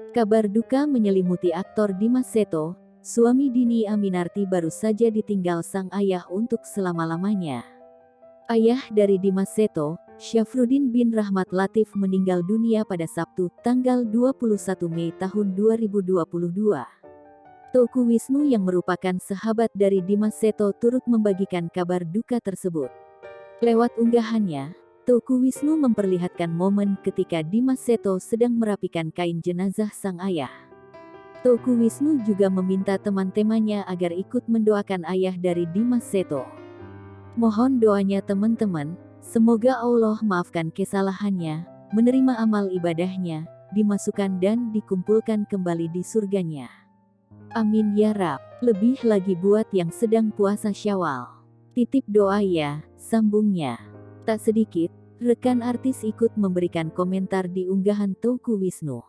Kabar duka menyelimuti aktor Dimas Seto, suami Dini Aminarti baru saja ditinggal sang ayah untuk selama-lamanya. Ayah dari Dimas Seto, Syafruddin bin Rahmat Latif meninggal dunia pada Sabtu, tanggal 21 Mei tahun 2022. Teuku Wisnu yang merupakan sahabat dari Dimas Seto turut membagikan kabar duka tersebut. Lewat unggahannya, Teuku Wisnu memperlihatkan momen ketika Dimas Seto sedang merapikan kain jenazah sang ayah. Teuku Wisnu juga meminta teman-temannya agar ikut mendoakan ayah dari Dimas Seto. Mohon doanya teman-teman, semoga Allah maafkan kesalahannya, menerima amal ibadahnya, dimasukkan dan dikumpulkan kembali di surganya. Amin ya Rab. Lebih lagi buat yang sedang puasa Syawal. Titip doa ya, sambungnya. Tak sedikit rekan artis ikut memberikan komentar di unggahan Teuku Wisnu.